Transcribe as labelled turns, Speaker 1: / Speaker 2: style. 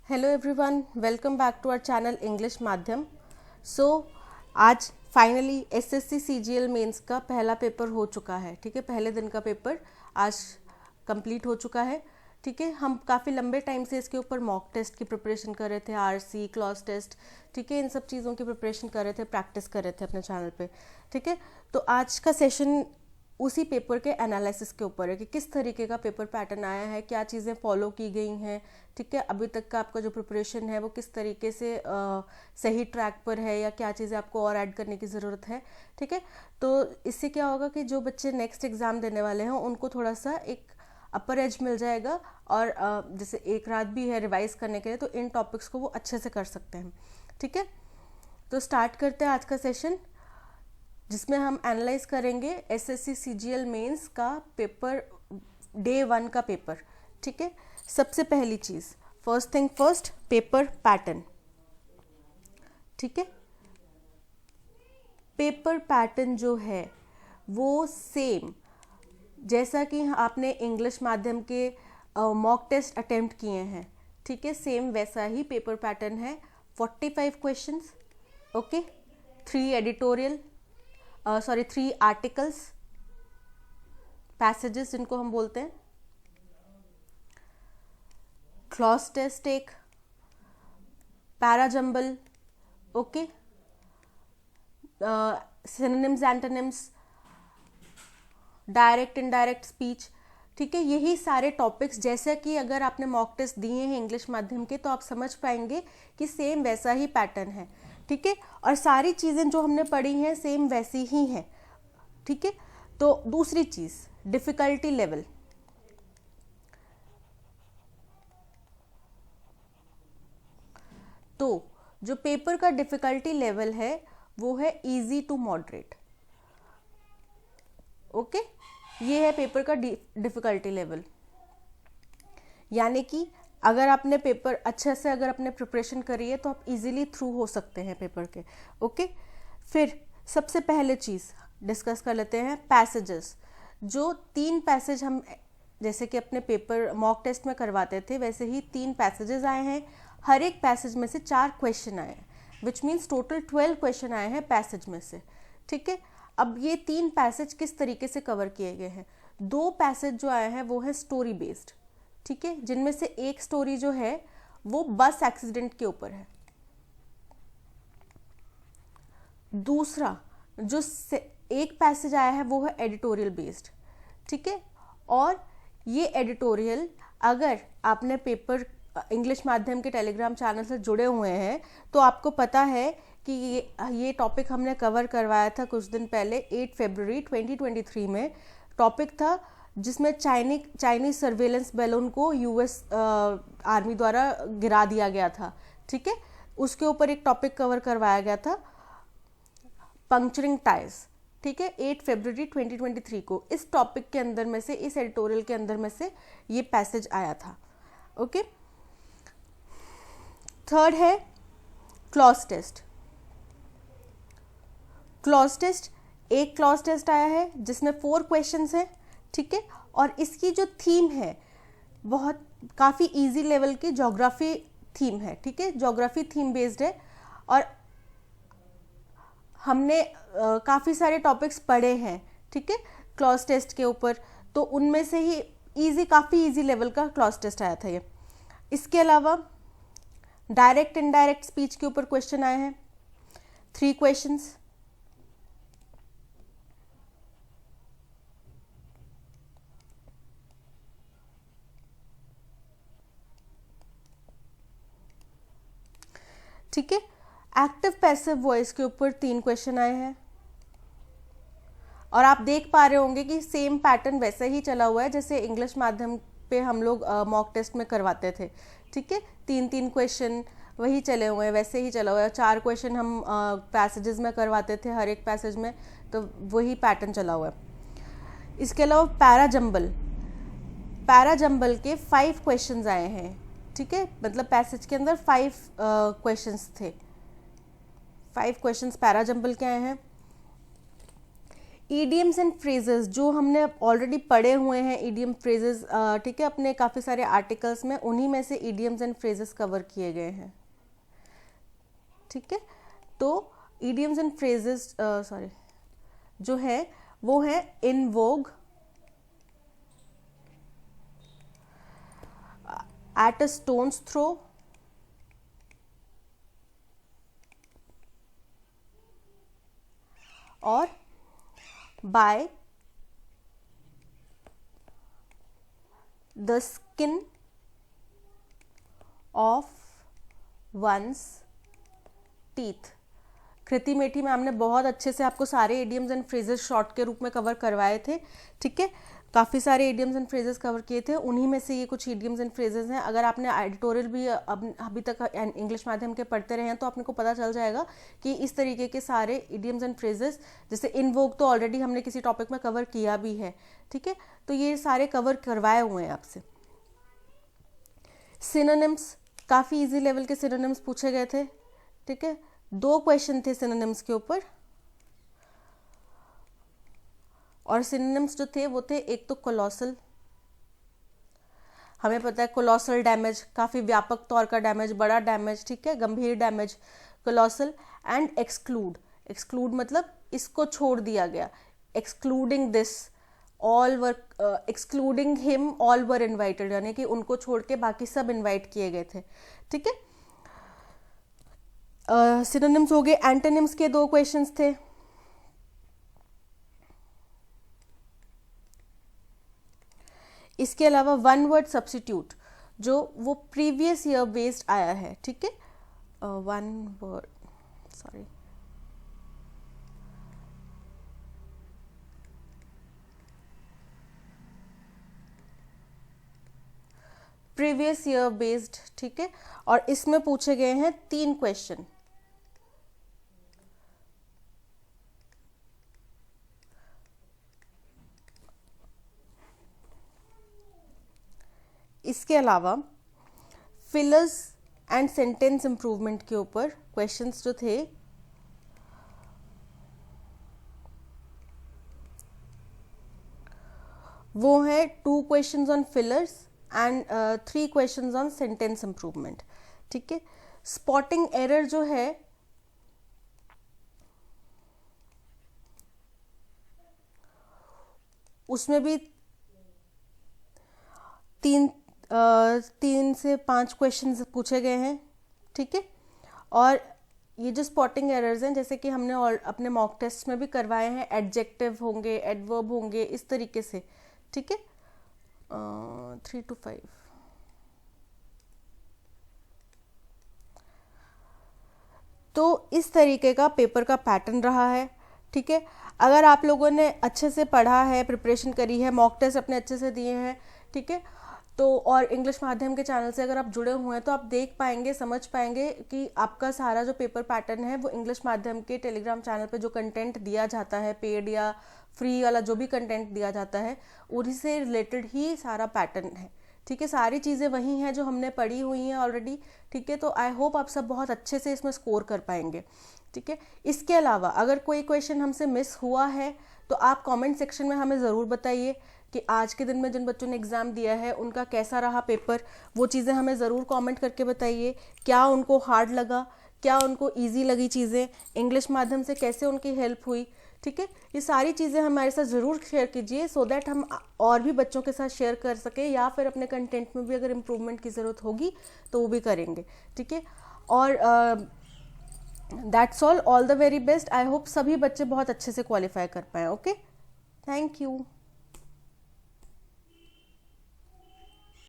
Speaker 1: Hello everyone, welcome back to our channel English माध्यम। आज finally SSC CGL mains का पहला पेपर हो चुका है। ठीक है, पहले दिन का पेपर आज कंप्लीट हो चुका है। ठीक है, हम काफ़ी लंबे टाइम से इसके ऊपर मॉक टेस्ट की प्रिपरेशन कर रहे थे, आरसी क्लॉज टेस्ट, ठीक है, इन सब चीज़ों की प्रिपरेशन कर रहे थे, प्रैक्टिस कर रहे थे अपने चैनल पे। ठीक है, तो आज का सेशन उसी पेपर के एनालिसिस के ऊपर है कि किस तरीके का पेपर पैटर्न आया है, क्या चीज़ें फॉलो की गई हैं। ठीक है, अभी तक का आपका जो प्रिपरेशन है वो किस तरीके से सही ट्रैक पर है या क्या चीज़ें आपको और ऐड करने की ज़रूरत है। ठीक है, तो इससे क्या होगा कि जो बच्चे नेक्स्ट एग्ज़ाम देने वाले हैं उनको थोड़ा सा एक अपर एज मिल जाएगा और जैसे एक रात भी है रिवाइज करने के लिए, तो इन टॉपिक्स को वो अच्छे से कर सकते हैं। ठीक है, तो स्टार्ट करते हैं आज का सेशन, जिसमें हम एनालाइज करेंगे एसएससी सीजीएल मेंस का पेपर डे 1 का पेपर। ठीक है, सबसे पहली चीज़, first thing first, paper pattern. ठीक है, पेपर पैटर्न जो है वो सेम जैसा कि आपने इंग्लिश माध्यम के मॉक टेस्ट अटेम्प्ट किए हैं, ठीक है, सेम वैसा ही पेपर पैटर्न है। 45 questions, okay, 3 editorial 3 articles, passages जिनको हम बोलते हैं, क्लॉज टेस्ट एक, parajumble, okay, synonyms antonyms, direct indirect speech. ठीक है, यही सारे टॉपिक्स जैसे कि अगर आपने मॉक टेस्ट दिए हैं इंग्लिश माध्यम के तो आप समझ पाएंगे कि सेम वैसा ही पैटर्न है। ठीक है, और सारी चीज़ें जो हमने पढ़ी हैं सेम वैसी ही हैं। ठीक है, तो दूसरी चीज़, डिफ़िकल्टी लेवल। तो जो पेपर का डिफ़िकल्टी लेवल है वो है इजी टू मॉडरेट। ओके, ये है पेपर का डिफ़िकल्टी लेवल, यानी कि अगर आपने पेपर अच्छे से अगर आपने प्रिपरेशन करी है तो आप इजीली थ्रू हो सकते हैं पेपर के। ओके, फिर सबसे पहले चीज़ डिस्कस कर लेते हैं पैसेजेस। जो 3 पैसेज हम जैसे कि अपने पेपर मॉक टेस्ट में करवाते थे वैसे ही 3 पैसेजेस आए हैं। हर एक पैसेज में से 4 क्वेश्चन आए हैं, विच मीन्स टोटल 12 क्वेश्चन आए हैं पैसेज में से। ठीक है, अब ये 3 पैसेज किस तरीके से कवर किए गए हैं। 2 पैसेज जो आए हैं वो है स्टोरी बेस्ड, ठीक है, जिनमें से एक स्टोरी जो है वो बस एक्सीडेंट के ऊपर है। दूसरा जो एक पैसेज आया है वो है एडिटोरियल बेस्ड। ठीक है, और ये एडिटोरियल अगर आपने पेपर इंग्लिश माध्यम के टेलीग्राम चैनल से जुड़े हुए हैं तो आपको पता है कि ये टॉपिक हमने कवर करवाया था कुछ दिन पहले, 8 फरवरी 2023 में। टॉपिक था जिसमें चाइनीज सर्वेलेंस बैलून को यूएस आर्मी द्वारा गिरा दिया गया था। ठीक है, उसके ऊपर एक टॉपिक कवर करवाया गया था, पंक्चरिंग टायर्स। ठीक है, 8 फरवरी 2023 को इस टॉपिक के अंदर में से, इस एडिटोरियल के अंदर में से ये पैसेज आया था। ओके, थर्ड है क्लॉज टेस्ट। क्लॉज टेस्ट, एक क्लॉज टेस्ट आया है जिसमें 4 क्वेश्चंस हैं। ठीक है, और इसकी जो थीम है बहुत काफ़ी इजी लेवल की ज्योग्राफी थीम है। ठीक है, ज्योग्राफी थीम बेस्ड है और हमने काफ़ी सारे टॉपिक्स पढ़े हैं। ठीक है, क्लॉज टेस्ट के ऊपर, तो उनमें से ही काफ़ी इजी लेवल का क्लॉज टेस्ट आया था ये। इसके अलावा डायरेक्ट इनडायरेक्ट स्पीच के ऊपर क्वेश्चन आए हैं, 3 क्वेश्चंस। ठीक है, एक्टिव पैसिव वॉइस के ऊपर 3 क्वेश्चन आए हैं और आप देख पा रहे होंगे कि सेम पैटर्न वैसे ही चला हुआ है जैसे इंग्लिश माध्यम पे हम लोग मॉक टेस्ट में करवाते थे। ठीक है, 3 क्वेश्चन वही चले हुए हैं, वैसे ही चला हुआ है। 4 क्वेश्चन हम पैसेजेस में करवाते थे हर एक पैसेज में, तो वही पैटर्न चला हुआ है। इसके अलावा पैराजंबल के 5 क्वेश्चंस आए हैं। ठीक है, मतलब पैसेज के अंदर 5 क्वेश्चंस थे, 5 क्वेश्चंस पैराजंबल के आए हैं। ईडियम्स एंड फ्रेजेस जो हमने ऑलरेडी पढ़े हुए हैं, ईडियम फ्रेजेस, ठीक है, अपने काफ़ी सारे आर्टिकल्स में, उन्हीं में से ईडियम्स एंड फ्रेजेस कवर किए गए हैं, ठीक है। तो ईडियम्स एंड फ्रेजेस जो है वो है in vogue, at a stones throw, और by the skin of one's teeth। Kriti मेठी मैम ने बहुत अच्छे से आपको सारे इडियम्स एंड फ्रेजेस शॉर्ट के रूप में कवर करवाए थे, ठीक है। काफ़ी सारे इडियम्स एंड फ्रेजेस कवर किए थे, उन्हीं में से ये कुछ इडियम्स एंड फ्रेजेस हैं। अगर आपने एडिटोरियल भी अभी तक इंग्लिश माध्यम के पढ़ते रहे हैं तो आपने को पता चल जाएगा कि इस तरीके के सारे इडियम्स एंड फ्रेजेस, जैसे इन वोग तो ऑलरेडी हमने किसी टॉपिक में कवर किया भी है, ठीक है। तो ये सारे कवर करवाए हुए हैं आपसे। सिनोनिम्स, काफ़ी इजी लेवल के सिनोनिम्स पूछे गए थे, ठीक है। 2 क्वेश्चन थे सिनोनिम्स के ऊपर, और सिनोनिम्स जो थे वो थे, एक तो कोलोसल, हमें पता है कोलोसल डैमेज काफ़ी व्यापक तौर का डैमेज, बड़ा डैमेज, ठीक है, गंभीर damage, colossal. And exclude, exclude मतलब इसको छोड़ दिया गया, excluding this all were, excluding him all were invited, यानी कि उनको छोड़ के बाकी सब इन्वाइट किए गए थे, ठीक है। सिनोनिम्स हो गए। एंटोनिम्स के 2 क्वेश्चंस थे। इसके अलावा 1 वर्ड सब्स्टिट्यूट जो वो प्रीवियस ईयर बेस्ड आया है, ठीक है। 1 word, sorry, previous year based, ठीक है। और इसमें पूछे गए हैं 3 क्वेश्चन। इसके अलावा फिलर्स एंड सेंटेंस इंप्रूवमेंट के ऊपर क्वेश्चंस जो थे वो है 2 questions on fillers and 3 questions on sentence improvement, ठीक है। स्पॉटिंग एरर जो है उसमें भी 3 से 5 क्वेश्चन पूछे गए हैं, ठीक है। और ये जो स्पॉटिंग एरर्स हैं, जैसे कि हमने अपने मॉक टेस्ट में भी करवाए हैं, एडजेक्टिव होंगे, एडवर्ब होंगे, इस तरीके से, ठीक है। 3 to 5। तो इस तरीके का पेपर का पैटर्न रहा है, ठीक है। अगर आप लोगों ने अच्छे से पढ़ा है, प्रिपरेशन करी है, मॉक टेस्ट अपने अच्छे से दिए हैं, ठीक है, तो और इंग्लिश माध्यम के चैनल से अगर आप जुड़े हुए हैं तो आप देख पाएंगे, समझ पाएंगे कि आपका सारा जो पेपर पैटर्न है वो इंग्लिश माध्यम के टेलीग्राम चैनल पे जो कंटेंट दिया जाता है, पेड या फ्री वाला जो भी कंटेंट दिया जाता है, उन्हीं से रिलेटेड ही सारा पैटर्न है, ठीक है। सारी चीज़ें वही हैं जो हमने पढ़ी हुई हैं ऑलरेडी, ठीक है। तो आई होप आप सब बहुत अच्छे से इसमें स्कोर कर पाएंगे, ठीक है। इसके अलावा अगर कोई क्वेश्चन हमसे मिस हुआ है तो आप कमेंट सेक्शन में हमें ज़रूर बताइए कि आज के दिन में जिन बच्चों ने एग्ज़ाम दिया है उनका कैसा रहा पेपर, वो चीज़ें हमें ज़रूर कमेंट करके बताइए। क्या उनको हार्ड लगा, क्या उनको इजी लगी चीज़ें, इंग्लिश माध्यम से कैसे उनकी हेल्प हुई, ठीक है। ये सारी चीज़ें हमारे साथ ज़रूर शेयर कीजिए, सो दैट हम और भी बच्चों के साथ शेयर कर सकें, या फिर अपने कंटेंट में भी अगर इम्प्रूवमेंट की ज़रूरत होगी तो वो भी करेंगे, ठीक है। और that's all the very best. I hope सभी बच्चे बहुत अच्छे से क्वालिफाई कर पाएँ। Okay, thank you.